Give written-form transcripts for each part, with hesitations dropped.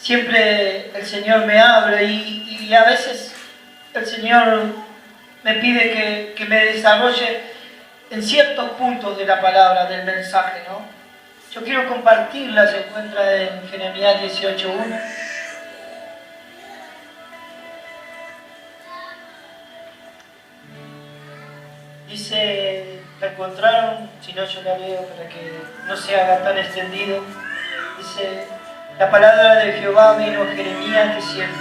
Siempre el Señor me habla y a veces el Señor me pide que me desarrolle en ciertos puntos de la palabra, del mensaje, ¿no? Yo quiero compartirla, se encuentra en Jeremías 18:1. Dice, la encontraron, si no yo la leo para que no se haga tan extendido. Dice, la palabra de Jehová vino a Jeremías diciendo,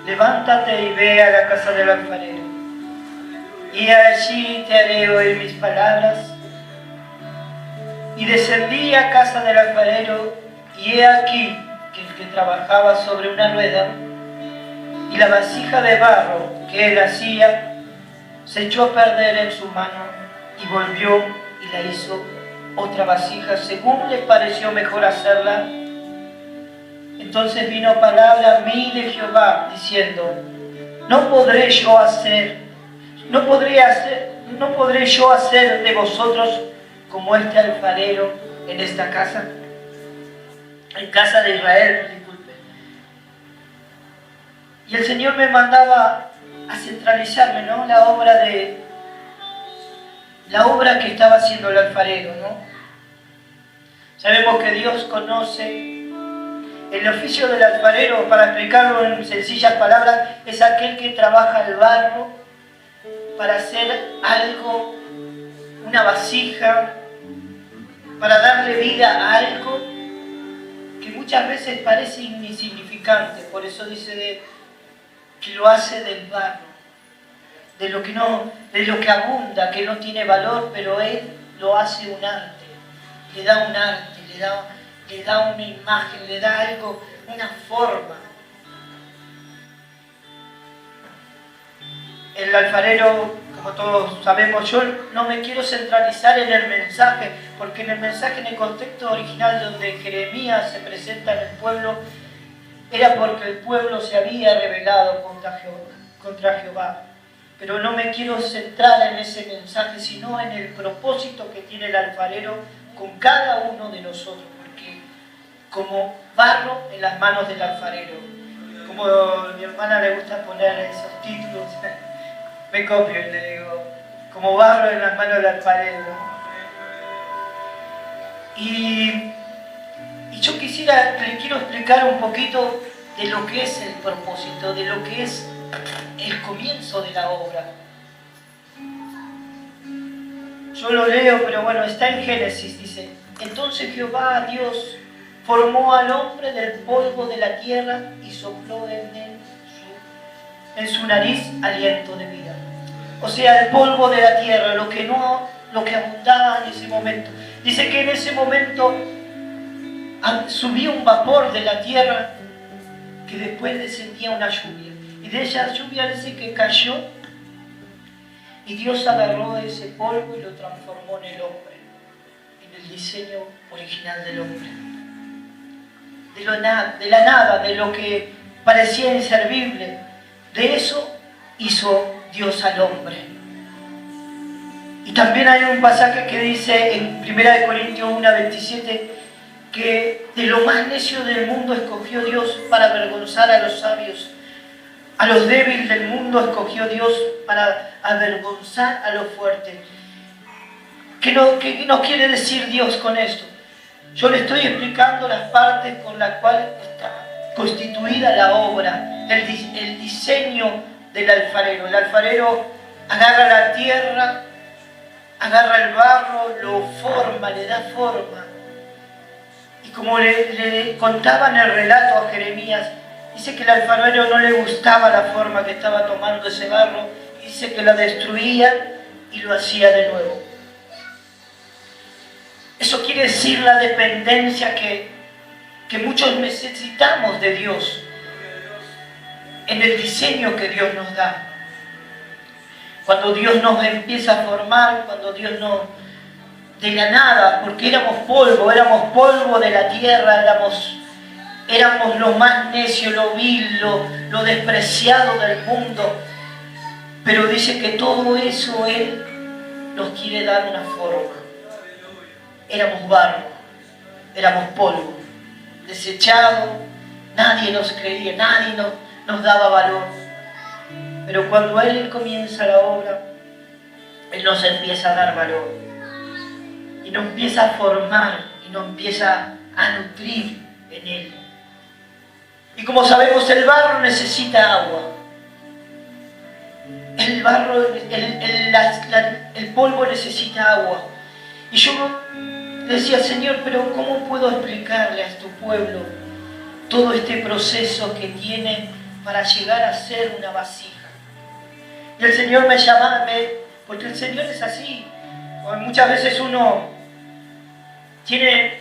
levántate y ve a la casa del alfarero, y allí te haré oír mis palabras. Y descendí a casa del alfarero, y he aquí que el que trabajaba sobre una rueda, y la vasija de barro que él hacía, se echó a perder en su mano, y volvió y la hizo otra vasija, según le pareció mejor hacerla. Entonces vino palabra a mí de Jehová, diciendo, no podré yo hacer de vosotros como este alfarero en esta casa, en casa de Israel, disculpe. Y el Señor me mandaba a centralizarme, ¿no? La obra que estaba haciendo el alfarero, ¿no? Sabemos que Dios conoce el oficio del alfarero. Para explicarlo en sencillas palabras, es aquel que trabaja el barro para hacer algo, una vasija, para darle vida a algo que muchas veces parece insignificante. Por eso dice que lo hace del barro, de lo que abunda, que no tiene valor, pero él lo hace un arte, le da un arte, le da una imagen, le da algo, una forma. El alfarero, como todos sabemos, yo no me quiero centralizar en el mensaje, porque en el mensaje, en el contexto original donde Jeremías se presenta en el pueblo, era porque el pueblo se había rebelado contra Jehová. Pero no me quiero centrar en ese mensaje, sino en el propósito que tiene el alfarero con cada uno de nosotros, porque como barro en las manos del alfarero, como a mi hermana le gusta poner esos títulos, me copio y le digo, como barro en las manos del alfarero. Y yo le quiero explicar un poquito de lo que es el propósito, de lo que es el comienzo de la obra. Yo lo leo, pero bueno, está en Génesis, dice, entonces Jehová, Dios, formó al hombre del polvo de la tierra y sopló en su nariz aliento de vida. O sea, el polvo de la tierra, lo que abundaba en ese momento. Dice que en ese momento subía un vapor de la tierra que después descendía una lluvia. Y de esa lluvia dice que cayó y Dios agarró ese polvo y lo transformó en el hombre, en el diseño original del hombre. De la nada, de lo que parecía inservible, de eso hizo Dios al hombre. Y también hay un pasaje que dice en 1 Corintios 1:27 que de lo más necio del mundo escogió Dios para avergonzar a los sabios. A los débiles del mundo escogió Dios para avergonzar a los fuertes. ¿Qué nos quiere decir Dios con esto? Yo le estoy explicando las partes con las cuales está constituida la obra, el diseño del alfarero. El alfarero agarra la tierra, agarra el barro, lo forma, le da forma. Y como le contaba en el relato a Jeremías, dice que el alfarero no le gustaba la forma que estaba tomando ese barro, dice que la destruía y lo hacía de nuevo. Eso quiere decir la dependencia que muchos necesitamos de Dios, en el diseño que Dios nos da. Cuando Dios nos empieza a formar, cuando Dios nos... de la nada, porque éramos polvo de la tierra, éramos lo más necio, lo vil, lo despreciado del mundo. Pero dice que todo eso Él nos quiere dar una forma. Éramos barro, éramos polvo, desechado, nadie nos creía, nadie nos daba valor. Pero cuando Él comienza la obra, Él nos empieza a dar valor. Y nos empieza a formar, y nos empieza a nutrir en Él. Y como sabemos, el barro necesita agua. El barro, el polvo necesita agua. Y yo decía, Señor, pero ¿cómo puedo explicarle a tu pueblo todo este proceso que tiene para llegar a ser una vasija? Y el Señor me llamaba, porque el Señor es así. Muchas veces uno tiene,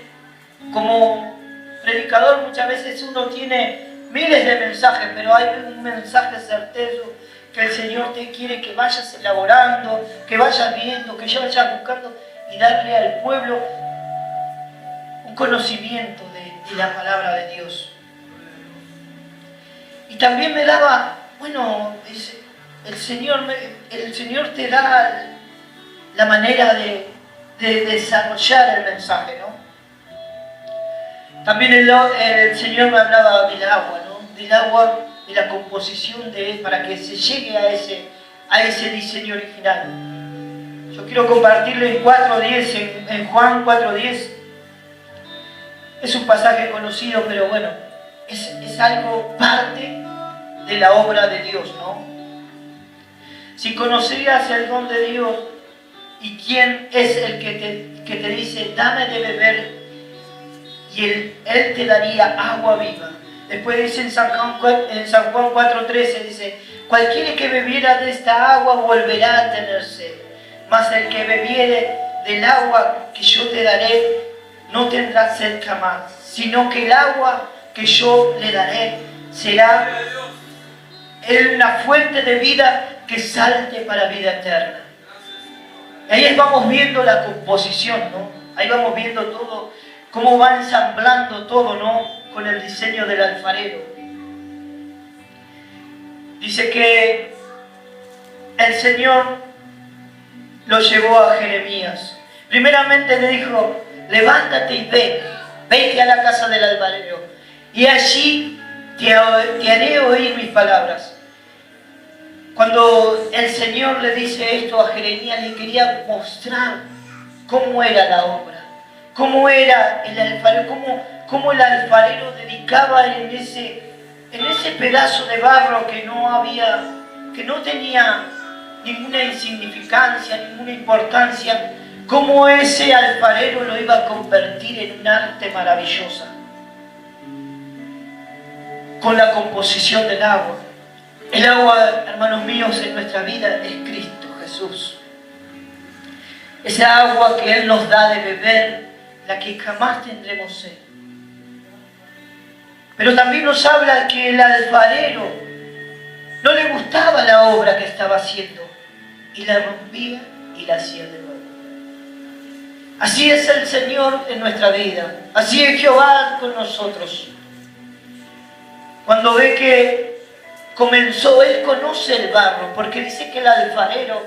como predicador, muchas veces uno tiene miles de mensajes, pero hay un mensaje certero que el Señor te quiere que vayas elaborando, que vayas viendo, que ya vayas buscando y darle al pueblo un conocimiento de la palabra de Dios. Y también me daba, bueno, el Señor te da la manera de desarrollar el mensaje, ¿no? También el Señor me hablaba del agua, ¿no? Del agua, de la composición de él, para que se llegue a ese diseño original. Yo quiero compartirle en 4.10, en Juan 4.10. Es un pasaje conocido, pero bueno, es algo parte de la obra de Dios, ¿no? Si conocerías el don de Dios y quién es el que te dice, dame de beber, y Él te daría agua viva. Después dice en San Juan 4.13, dice, cualquiera que bebiera de esta agua volverá a tener sed, mas el que bebiere del agua que yo te daré no tendrá sed jamás, sino que el agua que yo le daré será una fuente de vida que salte para vida eterna. Y ahí vamos viendo la composición, ¿no? Ahí vamos viendo todo, cómo va ensamblando todo, ¿no? Con el diseño del alfarero. Dice que el Señor lo llevó a Jeremías. Primeramente le dijo, levántate y vete a la casa del alfarero, y allí te haré oír mis palabras. Cuando el Señor le dice esto a Jeremías, le quería mostrar cómo era la obra, cómo era el alfarero, cómo el alfarero dedicaba en ese pedazo de barro que no tenía ninguna insignificancia, ninguna importancia, cómo ese alfarero lo iba a convertir en un arte maravillosa, con la composición del agua. El agua, hermanos míos, en nuestra vida es Cristo Jesús. Esa agua que Él nos da de beber, la que jamás tendremos sed. Pero también nos habla que el alfarero no le gustaba la obra que estaba haciendo y la rompía y la hacía de nuevo. Así es el Señor en nuestra vida. Así es Jehová con nosotros. Cuando ve que comenzó, Él conoce el barro, porque dice que el alfarero,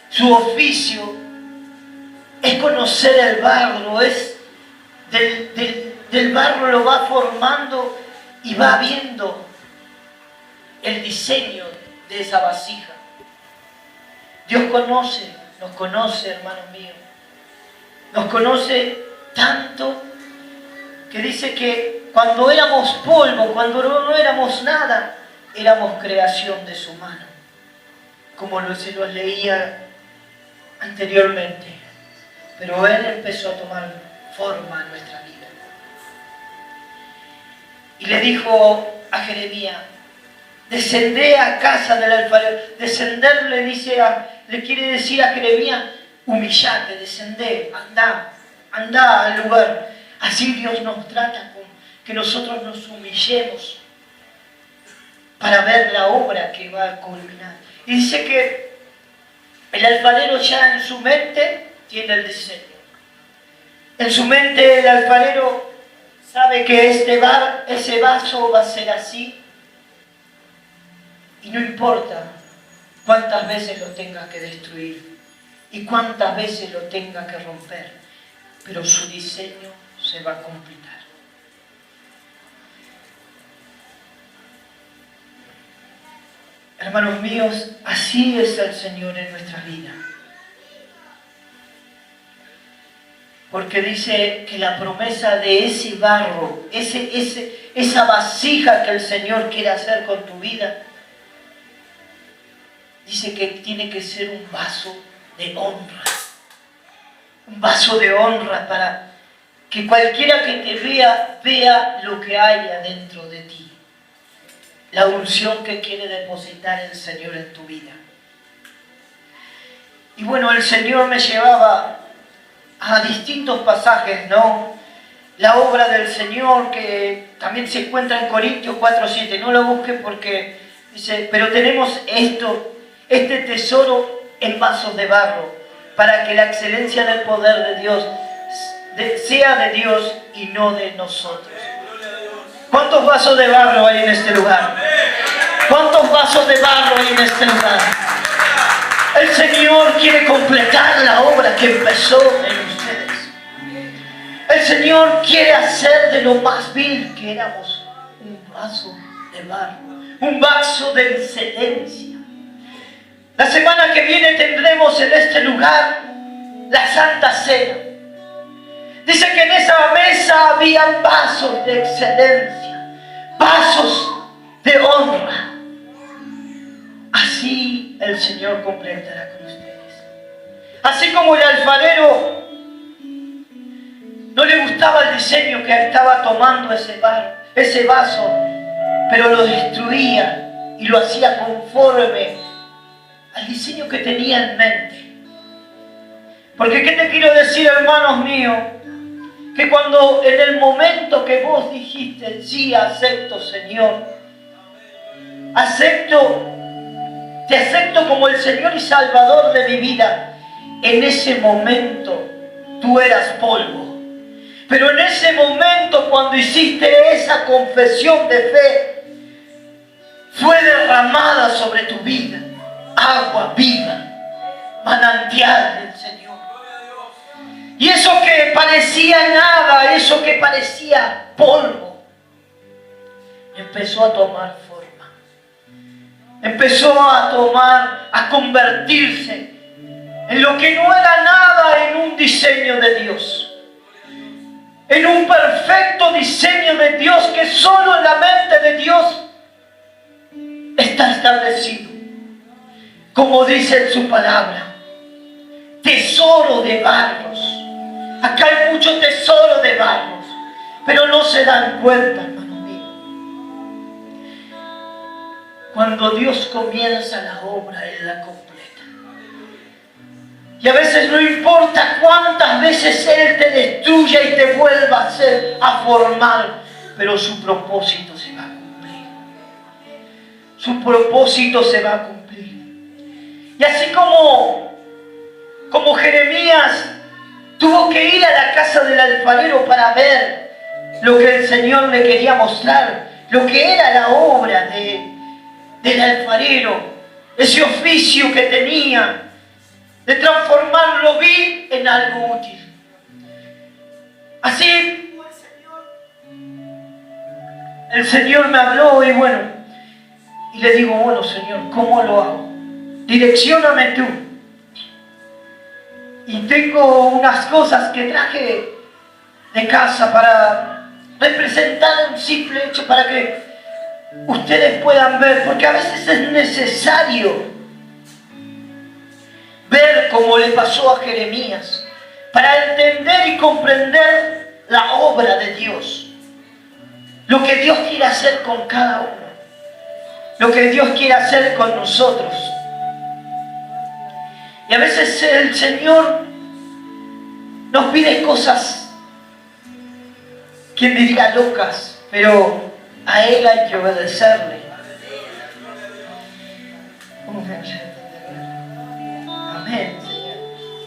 su oficio es conocer el barro, es del barro lo va formando y va viendo el diseño de esa vasija. Dios nos conoce, hermanos míos. Nos conoce tanto que dice que cuando éramos polvo, cuando no éramos nada, éramos creación de su mano, como se nos leía anteriormente. Pero Él empezó a tomar forma en nuestra vida. Y le dijo a Jeremías, descendé a casa del alfarero. Descender le quiere decir a Jeremías, humillate, descendé, anda al lugar. Así Dios nos trata, con que nosotros nos humillemos para ver la obra que va a culminar. Y dice que el alfarero ya en su mente tiene el diseño. En su mente el alfarero sabe que ese vaso va a ser así. Y no importa cuántas veces lo tenga que destruir y cuántas veces lo tenga que romper, pero su diseño se va a completar. Hermanos míos, así es el Señor en nuestra vida. Porque dice que la promesa de ese barro, esa vasija que el Señor quiere hacer con tu vida, dice que tiene que ser un vaso de honra. Un vaso de honra para que cualquiera que te vea, vea lo que hay adentro de ti. La unción que quiere depositar el Señor en tu vida. Y bueno, el Señor me llevaba a distintos pasajes, ¿no? La obra del Señor que también se encuentra en Corintios 4:7. No lo busquen porque dice, pero tenemos este tesoro en vasos de barro, para que la excelencia del poder de Dios sea de Dios y no de nosotros. ¿Cuántos vasos de barro hay en este lugar? ¿Cuántos vasos de barro hay en este lugar? El Señor quiere completar la obra que empezó en ustedes. El Señor quiere hacer de lo más vil que éramos un vaso de barro, un vaso de excelencia. La semana que viene tendremos en este lugar la Santa Cena. Dice que en esa mesa había vasos de excelencia, vasos de honra. Así el Señor completará con ustedes. Así como el alfarero no le gustaba el diseño que estaba tomando ese vaso, pero lo destruía y lo hacía conforme al diseño que tenía en mente. Porque ¿qué te quiero decir, hermanos míos? Que cuando en el momento que vos dijiste, sí, acepto, Señor, te acepto como el Señor y Salvador de mi vida, en ese momento tú eras polvo. Pero en ese momento, cuando hiciste esa confesión de fe, fue derramada sobre tu vida agua viva, manantial del Señor. Y eso que parecía nada, eso que parecía polvo, empezó a tomar forma. Empezó a convertirse en lo que no era nada, en un diseño de Dios. En un perfecto diseño de Dios que solo en la mente de Dios está establecido. Como dice en su palabra, tesoro de barros. Acá hay mucho tesoro de barros, pero no se dan cuenta, hermano mío. Cuando Dios comienza la obra, Él la completa. Y a veces no importa cuántas veces Él te destruya y te vuelva a formar, pero su propósito se va a cumplir. Su propósito se va a cumplir. Y así como Jeremías tuvo que ir a la casa del alfarero para ver lo que el Señor le quería mostrar, lo que era la obra del alfarero, ese oficio que tenía de transformar lo vil en algo útil. Así el Señor me habló y bueno, y le digo, bueno Señor, ¿cómo lo hago? Direccióname tú. Y tengo unas cosas que traje de casa para representar un simple hecho, para que ustedes puedan ver, porque a veces es necesario ver como le pasó a Jeremías, para entender y comprender la obra de Dios, lo que Dios quiere hacer con cada uno, lo que Dios quiere hacer con nosotros. Y a veces el Señor nos pide cosas, ¿quién diría locas? Pero a Él hay que obedecerle. Amén, Señor.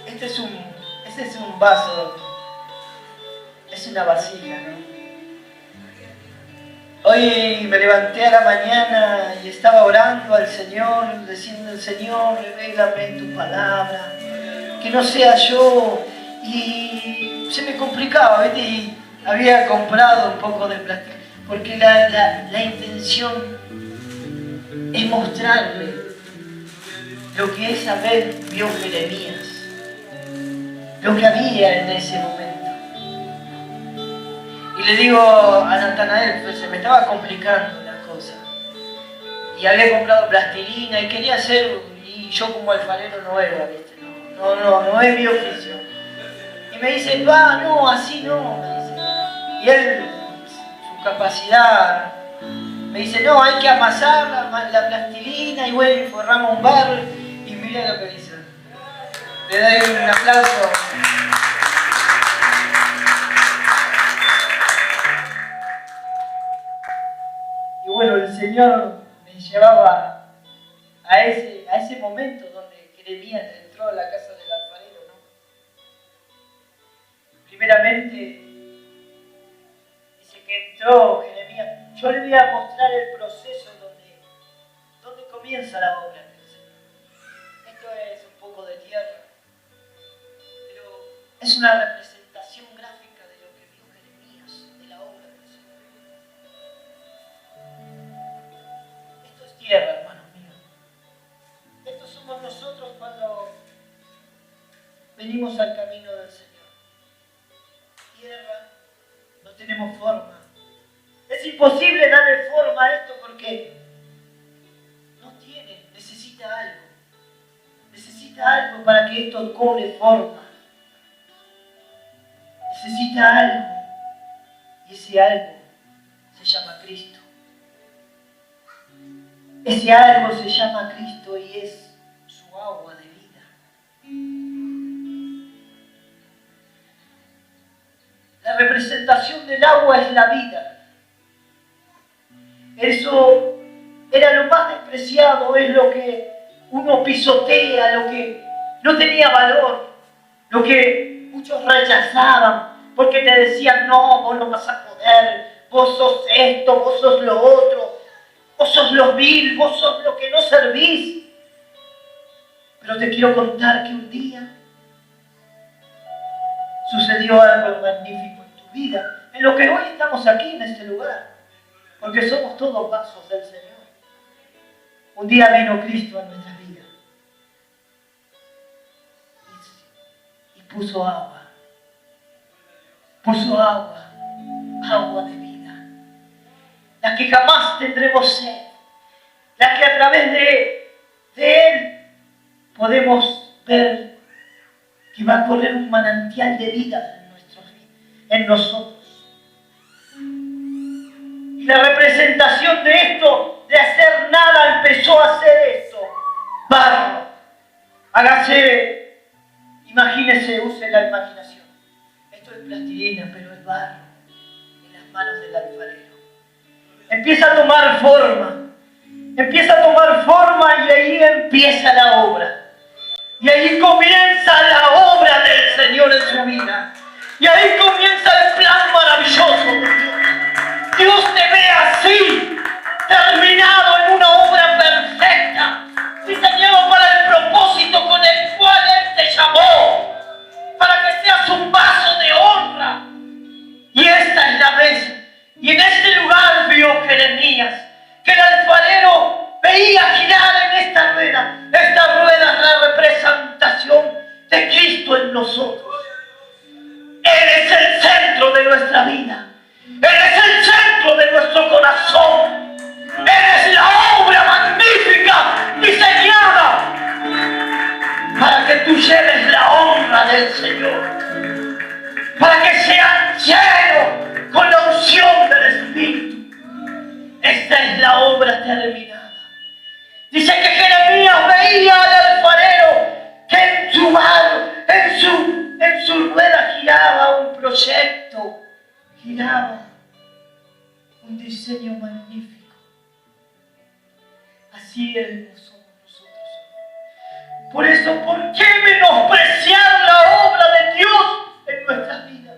Este es un vaso, es una vasija, ¿no? Hoy me levanté a la mañana y estaba orando al Señor, diciendo al Señor, revélame tu palabra, que no sea yo. Y se me complicaba, ¿viste? Y había comprado un poco de plástico, porque la intención es mostrarle lo que esa vez vio Jeremías, lo que había en ese momento. Y le digo a Natanael, pues se me estaba complicando la cosa. Y había comprado plastilina y quería hacer, y yo como alfarero no era, ¿viste? No es mi oficio. Y me dice, no, así no, me dice. Y él, su capacidad, me dice, no, hay que amasar la plastilina y bueno, y forramos un barro. Y mira lo que dice. Le doy un aplauso. Y bueno, el Señor me llevaba a ese momento donde Jeremías entró a la casa del alfarero, ¿no? Primeramente, dice que entró Jeremías. Yo le voy a mostrar el proceso donde comienza la obra del Señor. Esto es un poco de tierra, pero es una representación gráfica de lo que vio Jeremías, de la obra del Señor. Esto es tierra, hermanos míos. Estos somos nosotros cuando venimos al camino del Señor. Tierra, no tenemos forma. Es imposible darle forma a esto porque no tiene, necesita algo. Necesita algo para que esto cobre forma. Necesita algo. Y ese algo se llama Cristo. Ese algo se llama Cristo y es su agua de vida. La representación del agua es la vida. Eso era lo más despreciado, es lo que uno pisotea, lo que no tenía valor, lo que muchos rechazaban, porque te decían, no, vos no vas a poder, vos sos esto, vos sos lo otro, vos sos lo vil, vos sos lo que no servís. Pero te quiero contar que un día sucedió algo magnífico en tu vida, en lo que hoy estamos aquí en este lugar. Porque somos todos vasos del Señor. Un día vino Cristo a nuestra vida y puso agua. Puso agua, agua de vida. La que jamás tendremos sed. La que a través de Él podemos ver que va a correr un manantial de vida en nosotros. Y la representación de esto, de hacer nada, empezó a hacer esto. Barro. Hágase, imagínese, use la imaginación. Esto es plastilina, pero es barro en las manos del alfarero. Empieza a tomar forma. Empieza a tomar forma y ahí empieza la obra. Y ahí comienza la obra del Señor en su vida. Y ahí comienza el plan maravilloso de Dios. Dios te ve así, terminado en una obra perfecta, diseñado para el propósito con el cual Él te llamó, para que seas un vaso de honra. Y esta es la vez. Y en este lugar vio Jeremías que el alfarero veía girar en esta rueda. Esta rueda es la representación de Cristo en nosotros. Él es el centro de nuestra vida. Él es el centro de nuestro corazón. Él es la obra magnífica diseñada para que tú lleves la honra del Señor. Para que seas lleno con la unción del Espíritu. Esta es la obra terminada. Dice que Jeremías veía al alfarero que en su mano, en su rueda giraba un proyecto, giraba un diseño magnífico. Así somos nosotros. Por eso, ¿por qué menospreciar la obra de Dios en nuestras vidas?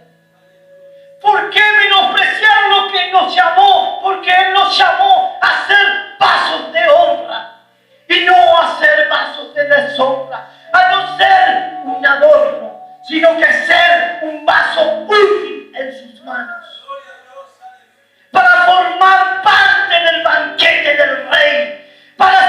¿Por qué menospreciar lo que nos llamó? Porque Él nos llamó a ser vasos de honra y no a ser vasos de deshonra, a no ser un adorno, sino que ser un vaso útil en sus manos para formar parte del banquete del Rey, para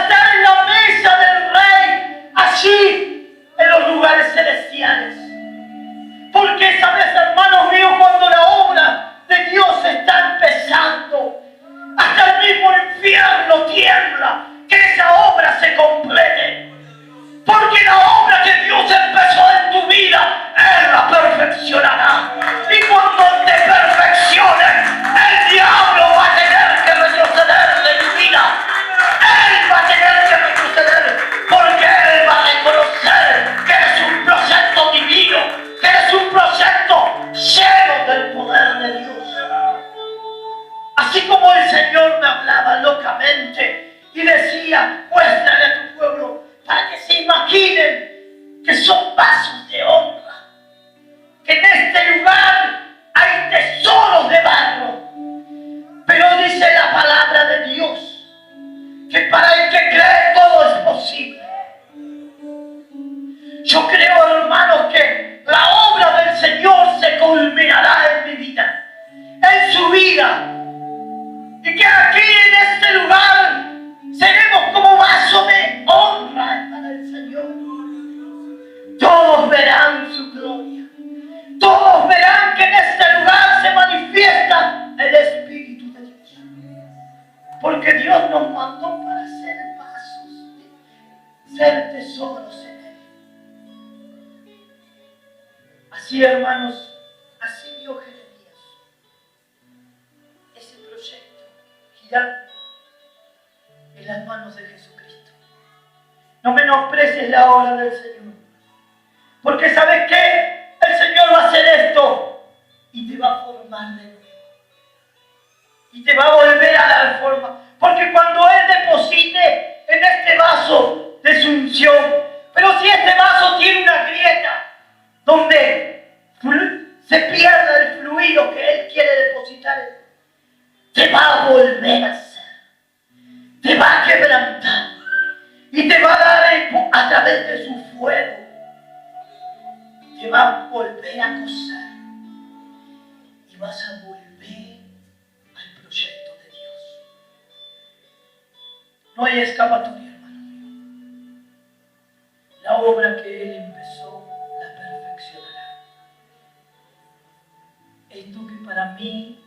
hacer tesoros en Él. Así, hermanos, así vio Jeremías ese proyecto girando en las manos de Jesucristo. No menosprecies la obra del Señor, porque ¿sabes qué? El Señor va a hacer esto y te va a formar de nuevo y te va a volver a dar forma, porque cuando Él deposite en este vaso de su unción, pero si este vaso tiene una grieta donde se pierda el fluido que Él quiere depositar, te va a volver a hacer, te va a quebrantar y te va a dar a través de su fuego, te va a volver a coser y vas a volver al proyecto de Dios. No hay escapatoria, hermano mío. La obra que Él empezó la perfeccionará. Esto que para mí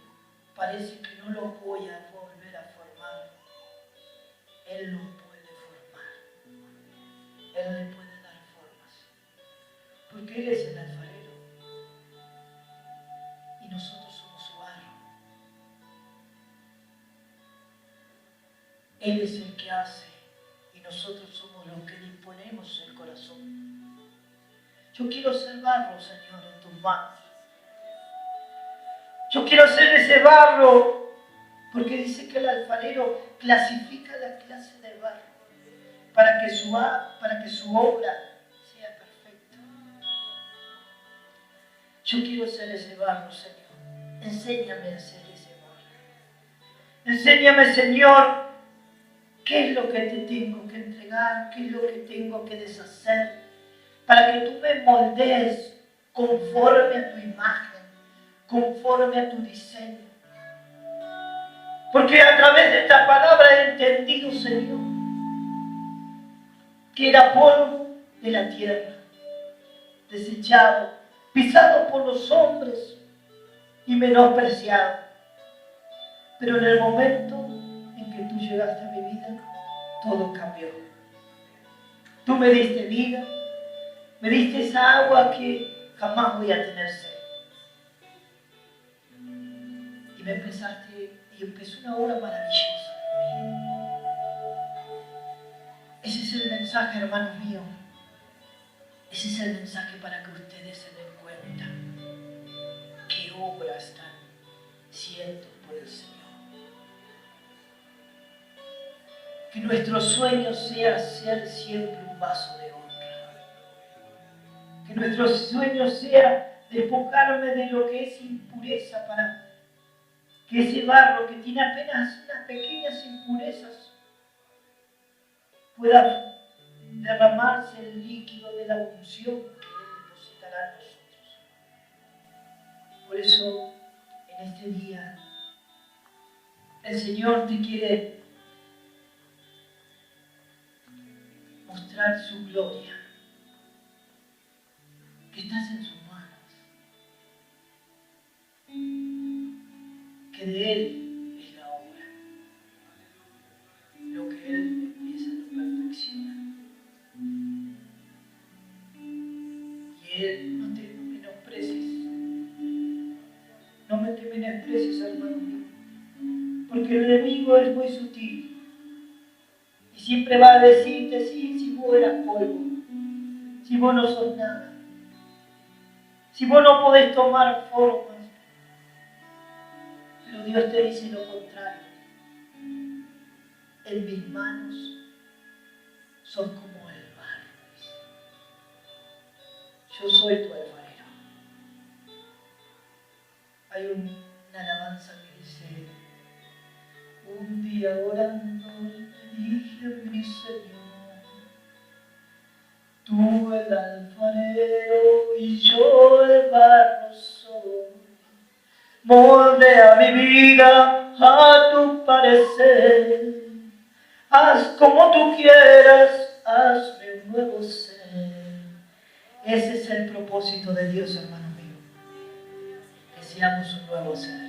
parece que no lo voy a volver a formar, Él lo puede formar. Él le puede dar formas. Porque Él es el alfarero. Y nosotros somos su barro. Él es el que hace. Y nosotros somos los que disponemos el corazón. Yo quiero ser barro, Señor, en tus manos. Yo quiero ser ese barro, porque dice que el alfarero clasifica la clase de barro para que su obra sea perfecta. Yo quiero ser ese barro, Señor. Enséñame a ser ese barro. Enséñame, Señor, qué es lo que te tengo que entregar, qué es lo que tengo que deshacer, para que tú me moldees conforme a tu imagen, conforme a tu diseño. Porque a través de esta palabra he entendido, Señor, que era polvo de la tierra, desechado, pisado por los hombres y menospreciado. Pero en el momento en que tú llegaste a mi vida, todo cambió. Tú me diste vida, me diste esa agua que jamás voy a tener sed. Y me empezaste, y empezó una obra maravillosa. Ese es el mensaje, hermanos míos. Ese es el mensaje para que ustedes se den cuenta qué obra están siendo por el Señor. Que nuestro sueño sea ser siempre un vaso de honra. Que nuestro sueño sea despojarme de lo que es impureza, para que ese barro que tiene apenas unas pequeñas impurezas pueda derramarse el líquido de la unción que Él depositará en nosotros. Por eso, en este día, el Señor te quiere mostrar su gloria, que estás en sus manos, que de Él es la obra, lo que Él empieza lo perfecciona. Y Él, no te menosprecies, no te menosprecies, hermano mío, porque el enemigo es muy sutil y siempre va a decirte, sí, si vos eras polvo, si vos no sos nada, si vos no podés tomar formas. Pero Dios te dice lo contrario. En mis manos sos como el barro. Yo soy tu alfarero. Hay una alabanza que dice: un día orando le dije a mi Señor, tú el alfarero y yo el barro soy. Moldea mi vida a tu parecer. Haz como tú quieras, hazme un nuevo ser. Ese es el propósito de Dios, hermano mío. Que seamos un nuevo ser.